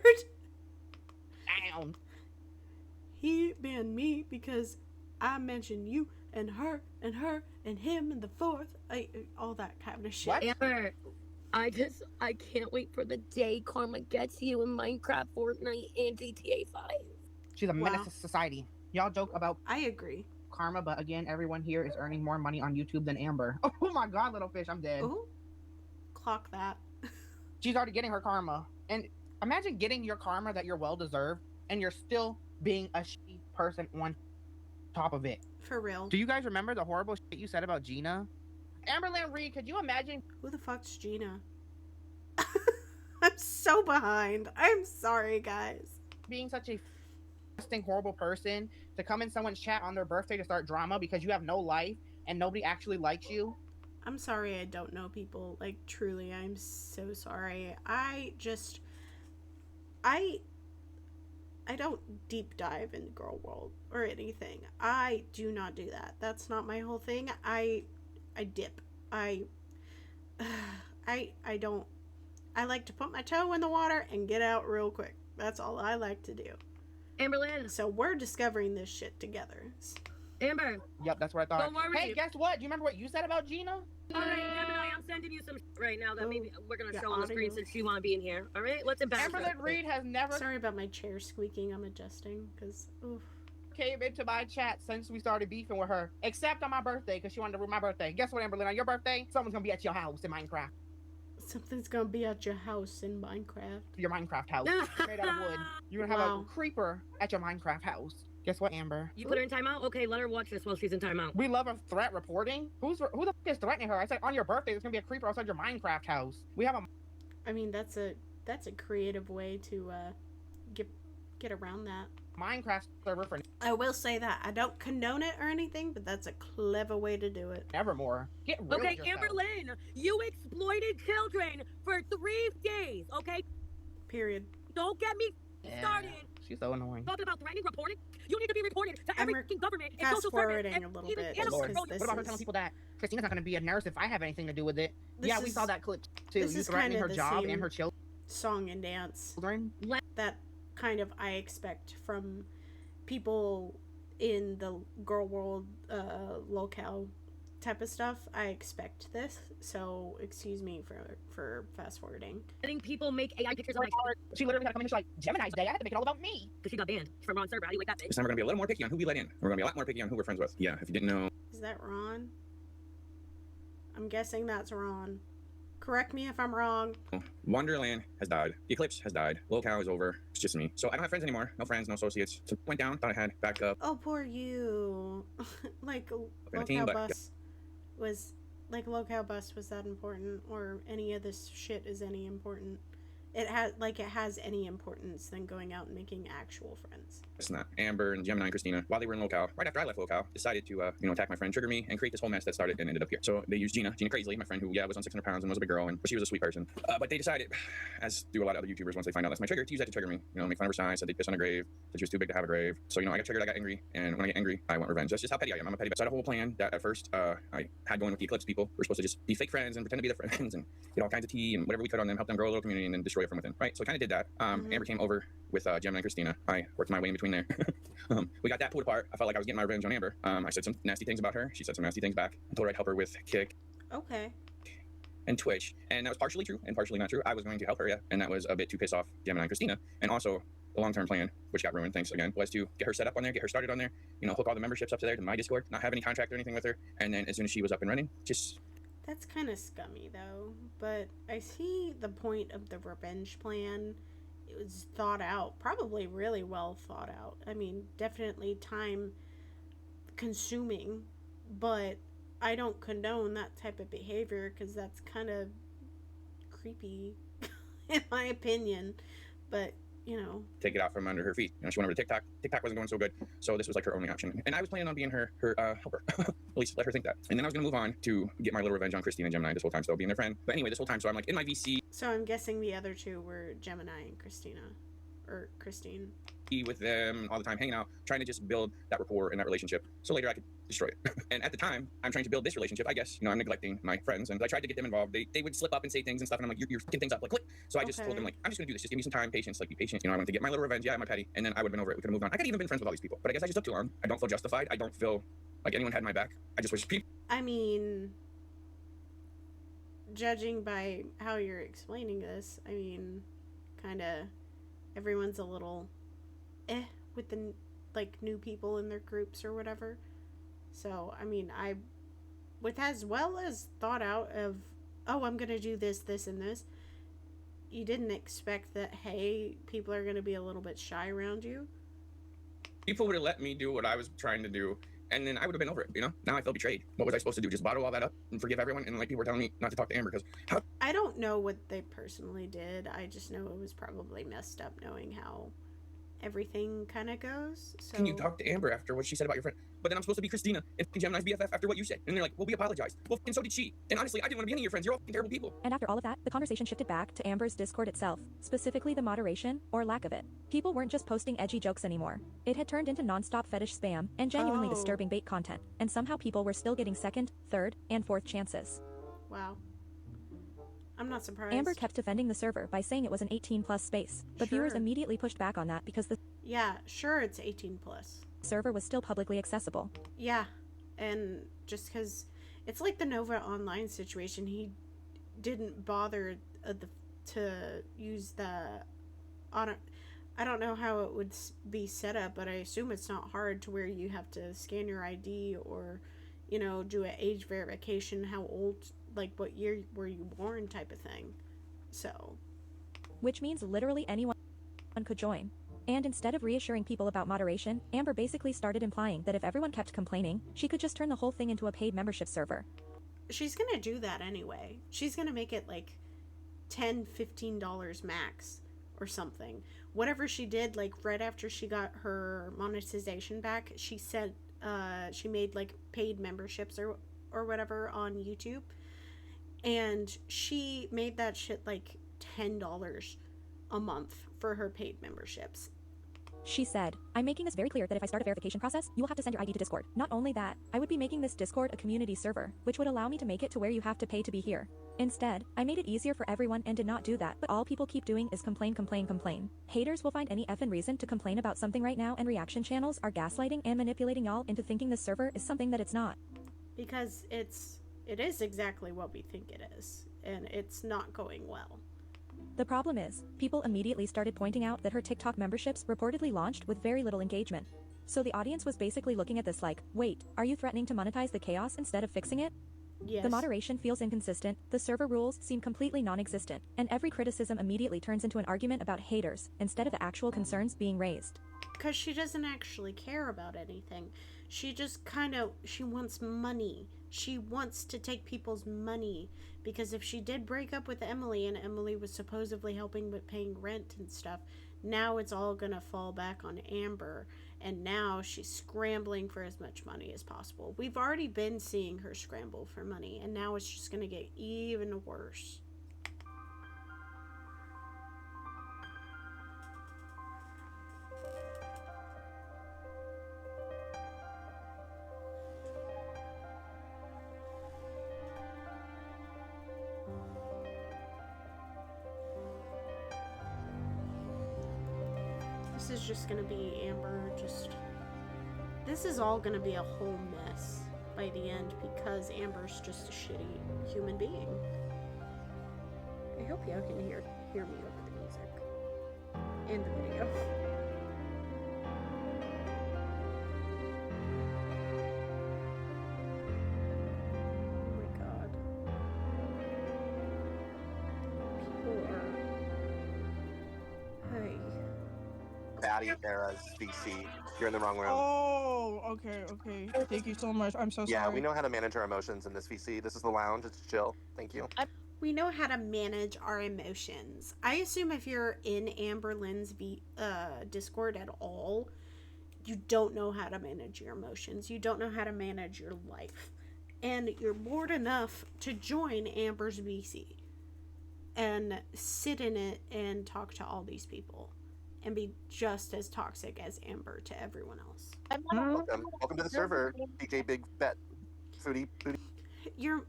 Down. He banned me because I mentioned you and her and him and the fourth. All that kind of shit. Amber, I can't wait for the day Karma gets you in Minecraft, Fortnite, and GTA 5. She's a menace to society. Y'all joke about I agree. Karma, but again, everyone here is earning more money on YouTube than Amber. Oh my god, little fish, I'm dead. Ooh. Clock that. She's already getting her karma. And imagine getting your karma that you're well deserved and you're still being a shitty person on top of it. For real. Do you guys remember the horrible shit you said about Gina? Amberlynn Reed, could you imagine? Who the fuck's Gina? I'm so behind. I'm sorry, guys. Being such a disgusting, horrible person to come in someone's chat on their birthday to start drama because you have no life and nobody actually likes you. I'm sorry I don't know people. Like, truly, I'm so sorry. I don't deep dive in Girl World or anything. I do not do that. That's not my whole thing. I dip. I don't. I like to put my toe in the water and get out real quick. That's all I like to do. Amberlynn. So we're discovering this shit together. Amber. Yep, that's what I thought. Don't worry. Hey, guess what? Do you remember what you said about Gina? All right, Gemini, I'm sending you some right now that maybe we're going to show on the screen since you want to be in here. All right, let's embarrass Amberlynn Reed has never... Sorry about my chair squeaking. I'm adjusting because... came into my chat since we started beefing with her, except on my birthday because she wanted to ruin my birthday. Guess what, Amberlynn? On your birthday, someone's gonna be at your house in Minecraft. Something's gonna be at your house in Minecraft. Your Minecraft house, made out of wood. You're gonna have a creeper at your Minecraft house. Guess what, Amber? You put her in timeout? Okay, let her watch this while she's in timeout. We love a threat reporting. Who the fuck is threatening her? I said on your birthday there's gonna be a creeper outside your Minecraft house. We have a. I mean that's a creative way to get around that. Minecraft server for. I will say that I don't condone it or anything, but that's a clever way to do it. Nevermore. Get rid okay, of yourself. Amberlynn, you exploited children for 3 days. Okay. Period. Don't get me started. She's so annoying. Talking about threatening reporting, you need to be reported to every government and fast social service forwarding and a little even bit. animal control. What about her telling people that Christina's not going to be a nurse if I have anything to do with it? Yeah, we saw that clip too. This You is threatening kind her of job the and same her children. Song and dance. That kind of I expect from people in the Girl World locale type of stuff. I expect this, so excuse me for fast forwarding. Letting people make AI pictures of She literally had to come in and she's like, Gemini's Day, I had to make it all about me. Because she got banned from Ron server. How do you like that? This time we're gonna be a little more picky on who we let in. We're gonna be a lot more picky on who we're friends with. Yeah, if you didn't know. Is that Ron? I'm guessing that's Ron. Correct me if I'm wrong. Wonderland has died. The Eclipse has died. Locale is over. It's just me. So I don't have friends anymore. No friends, no associates. So went down, thought I had backup. Oh, poor you. Like, in a team, Locale but- Bus was... Like, Locale Bus was that important, or any of this shit is any important. It has any importance than going out and making actual friends. It's not. Amber and Gemini and Christina, while they were in Locale, right after I left Locale, decided to, attack my friend, trigger me, and create this whole mess that started and ended up here. So they used Gina Crazily, my friend who, was on 600 pounds and was a big girl, but she was a sweet person. But they decided, as do a lot of other YouTubers once they find out that's my trigger, to use that to trigger me. Make fun of her size, said they'd piss on a grave, that she was too big to have a grave. So, I got triggered, I got angry, and when I get angry, I want revenge. That's just how petty I am. I'm a petty. So I had a whole plan that at first, I had going with the Eclipse people. We're supposed to just be fake friends and pretend to be their friends and get all kinds of tea and whatever we could on them, help them grow a little community and then destroy it from within, right? So I kind of did that. Amber came over with Gemini and Christina. I worked my way in between there. We got that pulled apart. I felt like I was getting my revenge on Amber. I said some nasty things about her. She said some nasty things back. I told her I'd help her with Kick Okay. and Twitch. And that was partially true and partially not true. I was going to help her, yeah. And that was a bit to piss off Gemini and Christina. And also, the long-term plan, which got ruined, thanks again, was to get her set up on there, get her started on there, hook all the memberships up to there to my Discord, not have any contract or anything with her. And then as soon as she was up and running, just... That's kind of scummy, though. But I see the point of the revenge plan. It was thought out. Probably really well thought out. I mean, definitely time consuming. But I don't condone that type of behavior because that's kind of creepy, in my opinion. But, take it out from under her feet. She went over to TikTok. TikTok wasn't going so good, so this was like her only option. And I was planning on being her helper. At least let her think that. And then I was going to move on to get my little revenge on Christine and Gemini this whole time, still being their friend. But anyway, this whole time, so I'm like in my VC So I'm guessing the other two were Gemini and Christina. Or Christine. with them all the time, hanging out, trying to just build that rapport and that relationship so later I could destroy it. And at the time, I'm trying to build this relationship, I guess. I'm neglecting my friends, and I tried to get them involved. They would slip up and say things and stuff, and I'm like, you're fucking things up, like, what? So I just told them, like, I'm just gonna do this. Just give me some time, patience, like, be patient. I wanted to get my little revenge. Yeah, I'm a petty, and then I would have been over it. We could have moved on. I could have even been friends with all these people, but I guess I just took too long. I don't feel justified. I don't feel like anyone had my back. I just wish people... I mean... judging by how you're explaining this, I mean, kind of everyone's a little with the like new people in their groups or whatever. So, I mean, with as well as thought out of, oh, I'm going to do this, this, and this, you didn't expect that, hey, people are going to be a little bit shy around you. People would have let me do what I was trying to do, and then I would have been over it, you know? Now I feel betrayed. What was I supposed to do? Just bottle all that up and forgive everyone? And like people were telling me not to talk to Amber because how... I don't know what they personally did. I just know it was probably messed up knowing how everything kind of goes. So can you talk to Amber after what she said about your friend? But then I'm supposed to be Christina and Gemini's BFF after what you said. And they're like, well, we apologized. Well, and so did she. And honestly, I didn't want to be any of your friends. You're all terrible people. And after all of that, the conversation shifted back to Amber's Discord itself, specifically the moderation, or lack of it. People weren't just posting edgy jokes anymore. It had turned into non-stop fetish spam and genuinely disturbing bait content, and somehow people were still getting second, third, and fourth chances. Wow. I'm not surprised. Amber kept defending the server by saying it was an 18+ space, but viewers immediately pushed back on that because the yeah, sure, it's 18+. Server was still publicly accessible. Yeah, and just because it's like the Nova Online situation, he didn't bother to use the I don't know how it would be set up, but I assume it's not hard to where you have to scan your ID or, you know, do an age verification, how old, like what year were you born type of thing. So, which means literally anyone could join. And instead of reassuring people about moderation, Amber basically started implying that if everyone kept complaining, she could just turn the whole thing into a paid membership server. She's gonna do that anyway. She's gonna make it like $10, $15 max or something. Whatever she did, like right after she got her monetization back, she said she made like paid memberships or whatever on YouTube. And she made that shit like $10 a month for her paid memberships. She said, I'm making this very clear that if I start a verification process, you will have to send your ID to Discord. Not only that, I would be making this Discord a community server, which would allow me to make it to where you have to pay to be here. Instead, I made it easier for everyone and did not do that, but all people keep doing is complain, complain, complain. Haters will find any effing reason to complain about something right now, and reaction channels are gaslighting and manipulating y'all into thinking this server is something that it's not. Because it is exactly what we think it is, and it's not going well. The problem is, people immediately started pointing out that her TikTok memberships reportedly launched with very little engagement. So the audience was basically looking at this like, wait, are you threatening to monetize the chaos instead of fixing it? Yes. The moderation feels inconsistent, the server rules seem completely non-existent, and every criticism immediately turns into an argument about haters, instead of the actual concerns being raised. Because she doesn't actually care about anything. She just she wants money. She wants to take people's money. Because if she did break up with Emily, and Emily was supposedly helping with paying rent and stuff, now it's all gonna fall back on Amber. And now she's scrambling for as much money as possible. We've already been seeing her scramble for money, and now it's just gonna get even worse. This is just gonna be Amber this is all gonna be a whole mess by the end because Amber's just a shitty human being. I hope y'all can hear me over the music and the video. Oh my god. People are... Hey. Batty Era's VC. You're in the wrong room. Oh, okay. Thank you so much. I'm so sorry. Yeah, we know how to manage our emotions in this VC. This is the lounge. It's chill. Thank you. We know how to manage our emotions. I assume if you're in Amber Lynn's Discord at all, you don't know how to manage your emotions. You don't know how to manage your life. And you're bored enough to join Amber's VC and sit in it and talk to all these people and be just as toxic as Amber to everyone else. Welcome to the server, DJ Big Bet. Foodie. You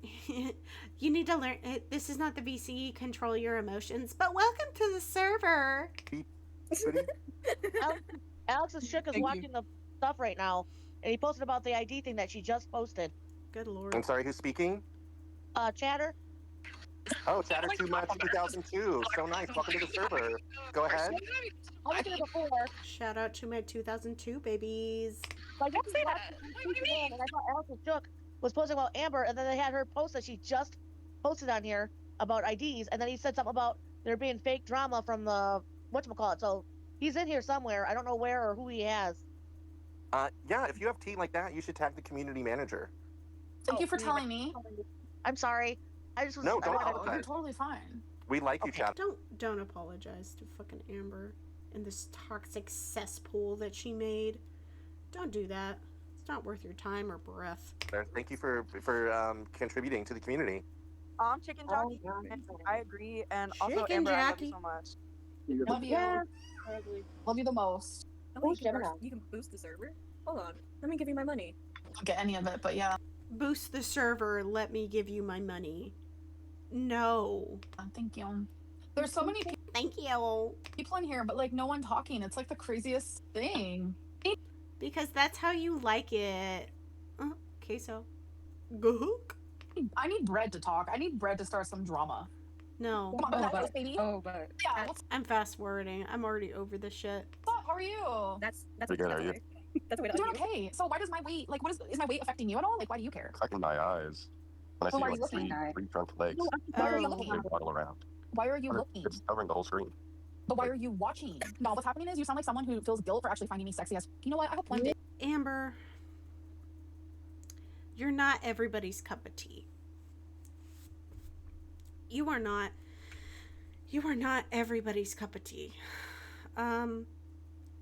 need to learn. This is not the VC. Control your emotions. But welcome to the server. Alex's chick is watching the stuff right now, and he posted about the ID thing that she just posted. Good lord. I'm sorry, who's speaking? Chatter. Oh, Chatter 2002. So nice. Welcome to the server. Go ahead. I was there before. Shout out to my 2002 babies. Like, I say that. And I thought Allison Shook was posting about Amber, and then they had her post that she just posted on here about IDs, and then he said something about there being fake drama from the whatchamacallit. So he's in here somewhere. I don't know where or who he has. Yeah, if you have tea like that, you should tag the community manager. Thank you for telling me. I'm sorry. I just was. No, don't Oh, apologize. you're totally fine. We like you, Chatter. Don't apologize to fucking Amber and this toxic cesspool that she made. Don't do that. It's not worth your time or breath. Thank you for contributing to the community. Chicken Jockey. I agree, and also Chicken Amber, I love Jockey. you so much. Love you. Yeah. Love you the most. Oh, you can boost the server? Hold on. Let me give you my money. Don't get any of it, but yeah. Boost the server, let me give you my money. No. Thank you. There's so many Thank you. people in here, but like no one talking. It's like the craziest thing. Because that's how you like it. Queso. Gook. I need bread to talk. I need bread to start some drama. No. Come on, but, baby. But Yeah. I'm fast forwarding. I'm already over this shit. What's up? How are you? that's Pretty good, are you? That's the way to I'm doing argue. okay. So why does my weight, like, is my weight affecting you at all? Like, why do you care? Cracking my eyes. When I Well, see why are like you looking? three front legs. Why are you looking? They waddle around. Why are you looking? It's covering the whole screen. But why are you watching? No, what's happening is you sound like someone who feels guilt for actually finding me sexy as. You know what? I hope one day. Amber, you're not everybody's cup of tea. You are not everybody's cup of tea.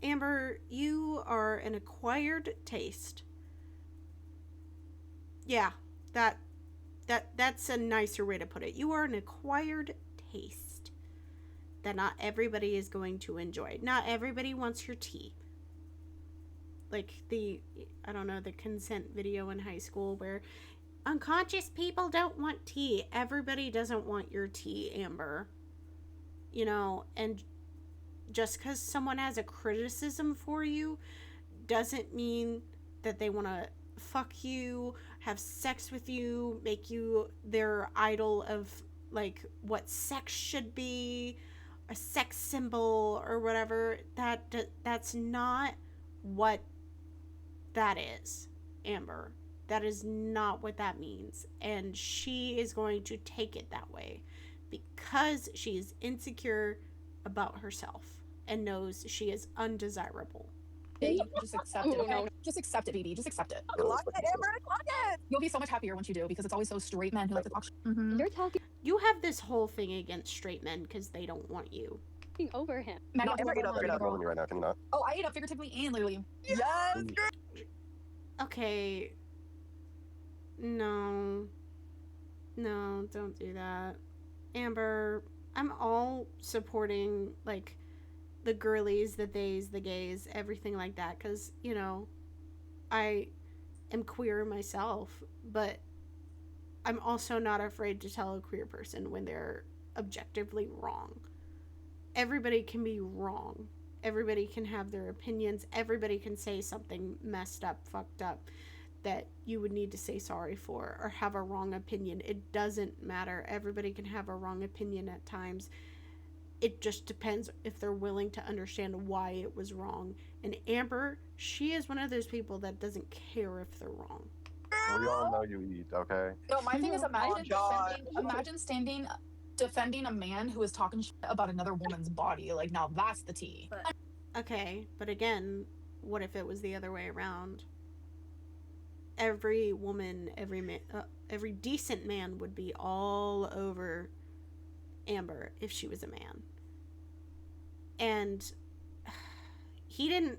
Amber, you are an acquired taste. Yeah, that's a nicer way to put it. You are an acquired taste that not everybody is going to enjoy. Not everybody wants your tea. Like the consent video in high school where unconscious people don't want tea. Everybody doesn't want your tea, Amber. You know, and just because someone has a criticism for you doesn't mean that they want to fuck you, have sex with you, make you their idol of like what sex should be, a sex symbol or whatever. That's not what that is, Amber. That is not what that means. And she is going to take it that way because she is insecure about herself and knows she is undesirable. Just accept it, okay? Just accept it, baby. Just accept it. Clock it, Amber, clock it! You'll be so much happier once you do because it's always those straight men who like to talk. You're talking. You have this whole thing against straight men because they don't want you. Over him. Maddie, You're not rolling me right now, can you not? Oh, I ate up figuratively and literally. Yes! Okay. No, don't do that. Amber, I'm all supporting, like, the girlies, the theys, the gays, everything like that, because, you know, I am queer myself, but I'm also not afraid to tell a queer person when they're objectively wrong. Everybody can be wrong. Everybody can have their opinions. Everybody can say something messed up, fucked up, that you would need to say sorry for or have a wrong opinion. It doesn't matter. Everybody can have a wrong opinion at times. It just depends if they're willing to understand why it was wrong. And Amber, she is one of those people that doesn't care if they're wrong. We all know you eat, okay? No, my thing is imagine defending a man who is talking shit about another woman's body. Like, now that's the tea. Okay, but again, what if it was the other way around? Every woman, every man, every decent man would be all over Amber if she was a man. And he didn't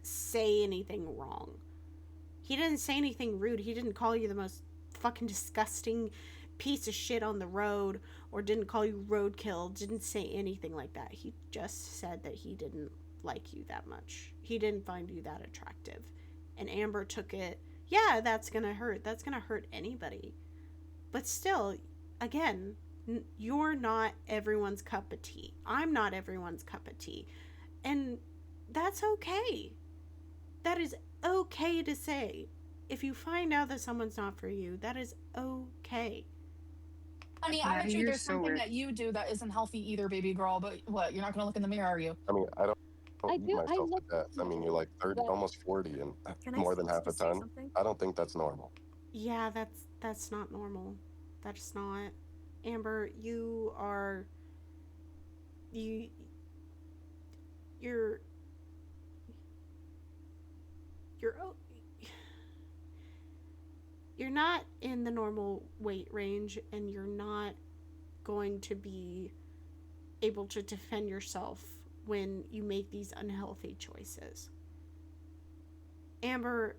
say anything wrong. He didn't say anything rude. He didn't call you the most fucking disgusting piece of shit on the road or didn't call you roadkill, didn't say anything like that. He just said that he didn't like you that much. He didn't find you that attractive. And Amber took it, yeah, that's gonna hurt. That's gonna hurt anybody. But still, again, you're not everyone's cup of tea. I'm not everyone's cup of tea. And that's okay. That is okay to say. If you find out that someone's not for you, that is okay. I mean, I bet you there's something that you do that isn't healthy either, baby girl. But what? You're not gonna look in the mirror, are you? I mean, I don't I eat do- I myself to look- death. I mean, you're like 30, almost 40, and Can I more than half a say ton. something? I don't think that's normal. Yeah, that's not normal. That's not. Amber, you are. You're. You're not in the normal weight range, and you're not going to be able to defend yourself when you make these unhealthy choices. Amber,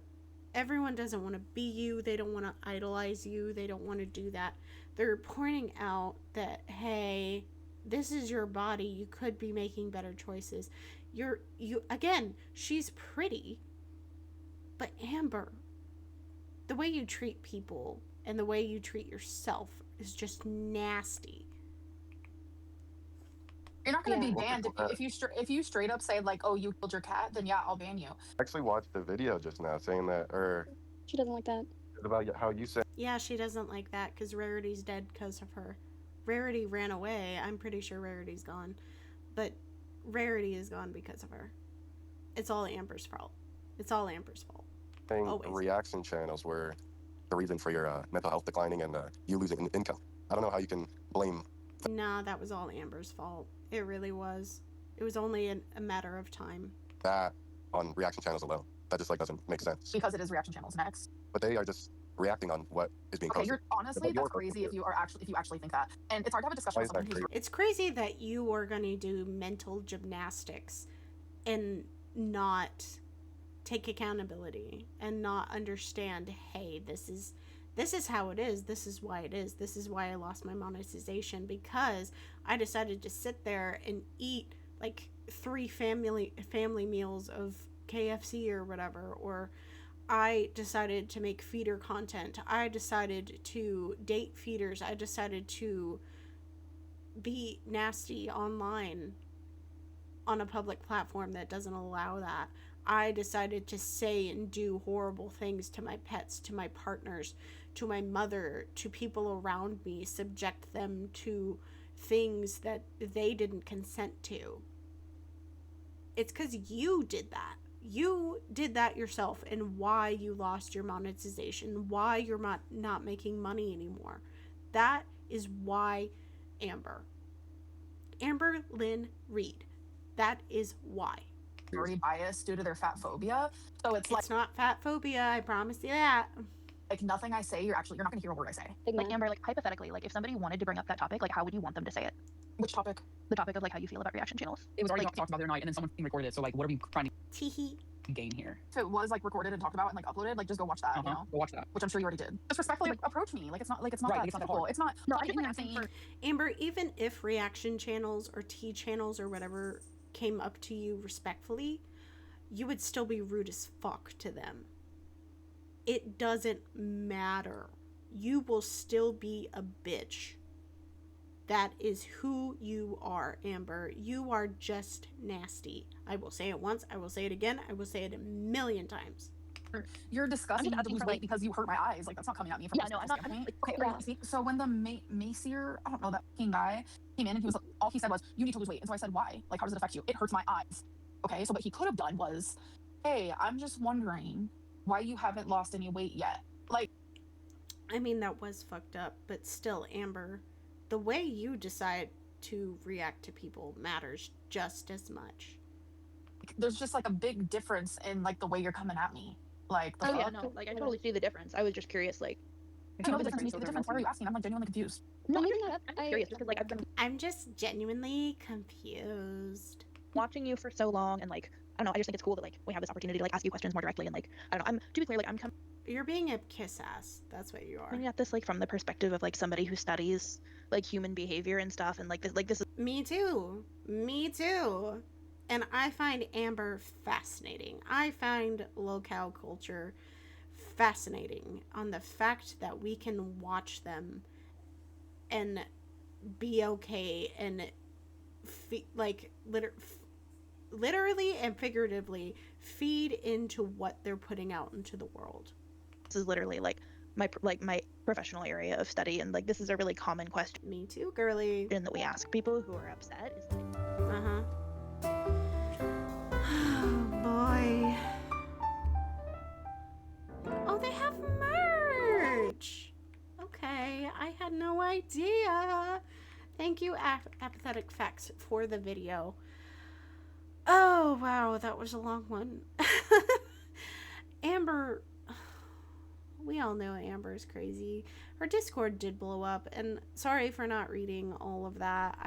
everyone doesn't want to be you. They don't want to idolize you. They don't want to do that. They're pointing out that, hey, this is your body. You could be making better choices. Again, she's pretty, but Amber, the way you treat people and the way you treat yourself is just nasty. You're not gonna Yeah. be banned if you straight up say like, "Oh, you killed your cat," then yeah, I'll ban you. I actually watched the video just now saying that, or She doesn't like that. about how you said. Yeah, she doesn't like that because Rarity's dead because of her. Rarity ran away. I'm pretty sure Rarity's gone. But Rarity is gone because of her. It's all Amber's fault. It's all Amber's fault. Saying Always. reaction channels were the reason for your mental health declining and you losing income. I don't know how you can blame Nah, that was all Amber's fault. It really was. It was only a matter of time. that on reaction channels alone. That just like doesn't make sense. Because it is reaction channels next. But they are just reacting on what is being Okay, posted. you're honestly But you're that's crazy if you actually think that. And it's hard to have a discussion Why with is that someone who's crazy? It's crazy that you are going to do mental gymnastics and not take accountability and not understand, hey, this is how it is. This is why it is. This is why I lost my monetization, because I decided to sit there and eat like 3 family meals of KFC or whatever, or I decided to make feeder content. I decided to date feeders. I decided to be nasty online on a public platform that doesn't allow that. I decided to say and do horrible things to my pets, to my partners, to my mother, to people around me, subject them to things that they didn't consent to. It's because you did that. You did that yourself, and why you lost your monetization, why you're not making money anymore. That is why Amber Lynn Reed. That is why. very biased due to their fat phobia. So it's like not fat phobia, I promise you that. Like nothing I say, you're not gonna hear a word I say. Like Amber, like hypothetically, like if somebody wanted to bring up that topic, like how would you want them to say it? Which topic? The topic of like how you feel about reaction channels. It was already like, talked about the other night, and then someone recorded it. So like, what are we trying to gain here? If it was like recorded and talked about and like uploaded, like just go watch that, you know? Go watch that. Which I'm sure you already did. Just respectfully like, approach me. Like it's not Right, that like, it's not that difficult. hard. It's not No, I I get get what you're saying. Amber, even if reaction channels or tea channels or whatever came up to you respectfully, you would still be rude as fuck to them. It doesn't matter. You will still be a bitch. That is who you are, Amber. You are just nasty. I will say it once, I will say it again, I will say it 1,000,000 times. You're disgusting. I'm You just had to lose asking for, weight because you hurt my eyes. Like that's not coming at me from Yeah, this no, I'm not- standpoint. okay, Okay, see, so when the Macier, I don't know, that fucking guy came in and he was all he said was, "You need to lose weight." And so I said, "Why? Like, how does it affect you?" "It hurts my eyes." Okay, so what he could have done was, "Hey, I'm just wondering why you haven't lost any weight yet." Like, I mean, that was fucked up, but still, Amber, the way you decide to react to people matters just as much. there's just like a big difference in like the way you're coming at me. Like, the Oh yeah, fuck? no, like I totally see the difference. I was just curious, like. Do you know the difference? The difference? Why are you asking? I'm like genuinely confused. No, I'm just curious because like I've been I'm just genuinely confused. watching you for so long, and like I don't know, I just think it's cool that like we have this opportunity to like ask you questions more directly, and like I don't know, I'm to be clear, like I'm coming You're being a kiss ass. That's what you are. at this like from the perspective of like somebody who studies like human behavior and stuff, and like this is Me too. Me too. And I find Amber fascinating. I find low-cow culture fascinating on the fact that we can watch them and be okay and literally and figuratively feed into what they're putting out into the world. this is literally like my professional area of study, and like this is a really common question. Me too, girly. That we ask people who are upset is like, oh boy. Oh, they have merch. Okay, I had no idea. Thank you, Apathetic Facts, for the video. Oh, wow, that was a long one. Amber, we all know Amber's crazy. Her Discord did blow up, and sorry for not reading all of that.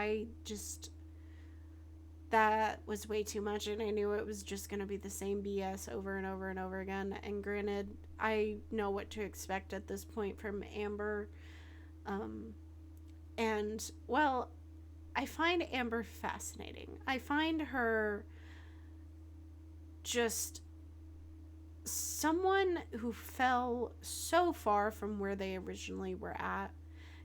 That was way too much, and I knew it was just going to be the same BS over and over and over again. And granted, I know what to expect at this point from Amber. And, well, I find Amber fascinating. I find her just someone who fell so far from where they originally were at.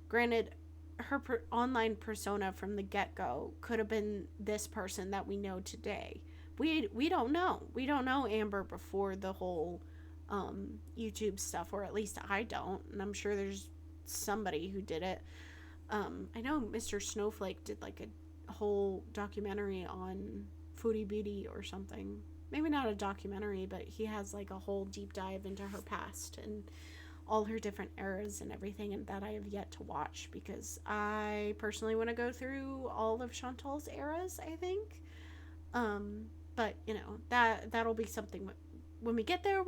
Granted, her online persona from the get-go could have been this person that we know today. We don't know. We don't know Amber before the whole YouTube stuff, or at least I don't, and I'm sure there's somebody who did it. I know Mr. Snowflake did like a whole documentary on Foodie Beauty or something. Maybe not a documentary, but he has like a whole deep dive into her past and all her different eras and everything, and that I have yet to watch because I personally want to go through all of Chantal's eras, I think. But you know, that'll be something when we get there,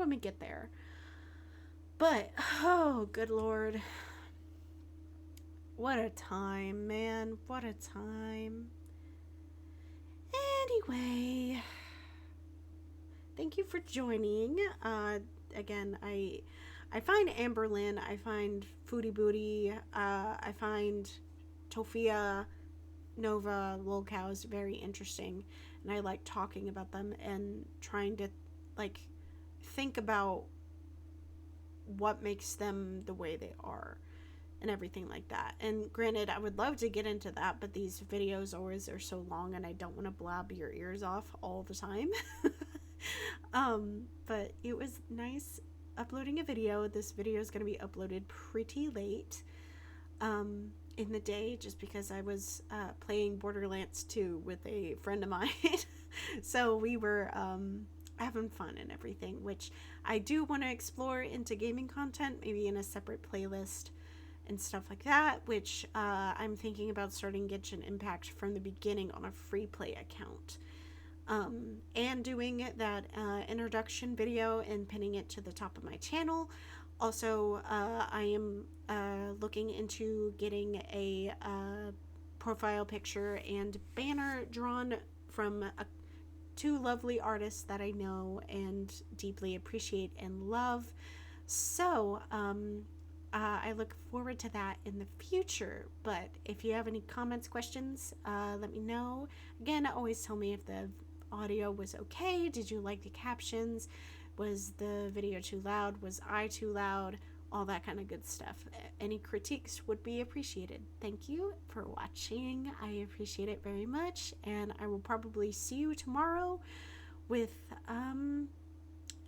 But, oh, good Lord. What a time, man. What a time. Anyway, thank you for joining. Again, I find Amberlynn, I find Foodie Booty, I find Tofia, Nova, Lolcows very interesting, and I like talking about them and trying to like think about what makes them the way they are and everything like that. And granted, I would love to get into that, but these videos always are so long and I don't want to blab your ears off all the time. But it was nice uploading a video. This video is going to be uploaded pretty late in the day, just because I was playing Borderlands 2 with a friend of mine. So we were having fun and everything, which I do want to explore into gaming content, maybe in a separate playlist and stuff like that, which I'm thinking about starting Genshin Impact from the beginning on a free play account. And doing that introduction video and pinning it to the top of my channel. Also, I am looking into getting a profile picture and banner drawn from two lovely artists that I know and deeply appreciate and love. So, I look forward to that in the future. But if you have any comments, questions, let me know. Again, always tell me if the audio was okay. Did you like the captions? Was the video too loud? Was I too loud? All that kind of good stuff. Any critiques would be appreciated. Thank you for watching. I appreciate it very much, and I will probably see you tomorrow with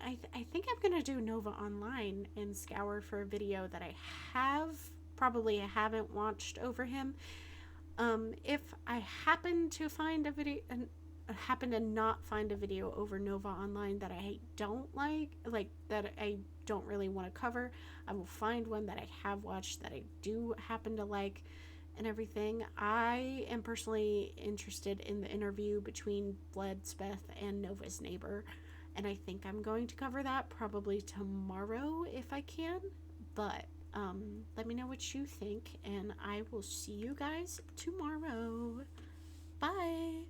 I think I'm gonna do Nova Online and scour for a video that I haven't watched over him. If I happen to find a video and happen to not find a video over Nova Online that I don't like that I don't really want to cover, I will find one that I have watched that I do happen to like and everything. I am personally interested in the interview between Bledspeth and Nova's neighbor, and I think I'm going to cover that probably tomorrow if I can. But let me know what you think, and I will see you guys tomorrow. Bye.